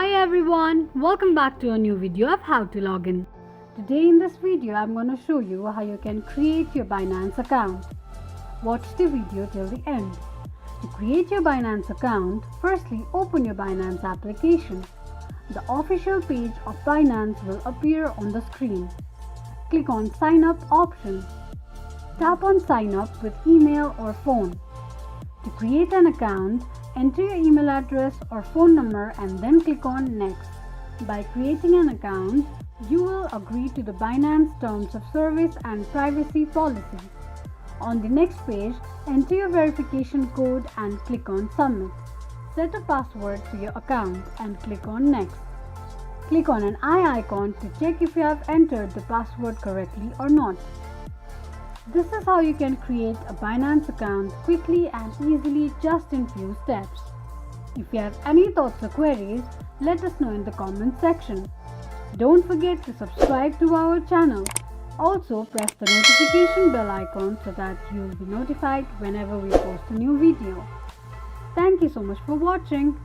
Hi everyone, welcome back to a new video of how to log in. Today in this video I'm going to show you how you can create your Binance account. Watch the video till the end. To create your Binance account, firstly open your Binance application. The official page of Binance will appear on the screen. Click on sign up option. Tap on sign up with email or phone. To create an account, enter your email address or phone number and then click on next. By creating an account, you will agree to the Binance terms of service and privacy policy. On the next page, enter your verification code and click on submit. Set a password to your account and click on next. Click on an eye icon to check if you have entered the password correctly or not. This is how you can create a Binance account quickly and easily just in few steps. If you have any thoughts or queries, let us know in the comment section. Don't forget to subscribe to our channel. Also press the notification bell icon so that you will be notified whenever we post a new video. Thank you so much for watching.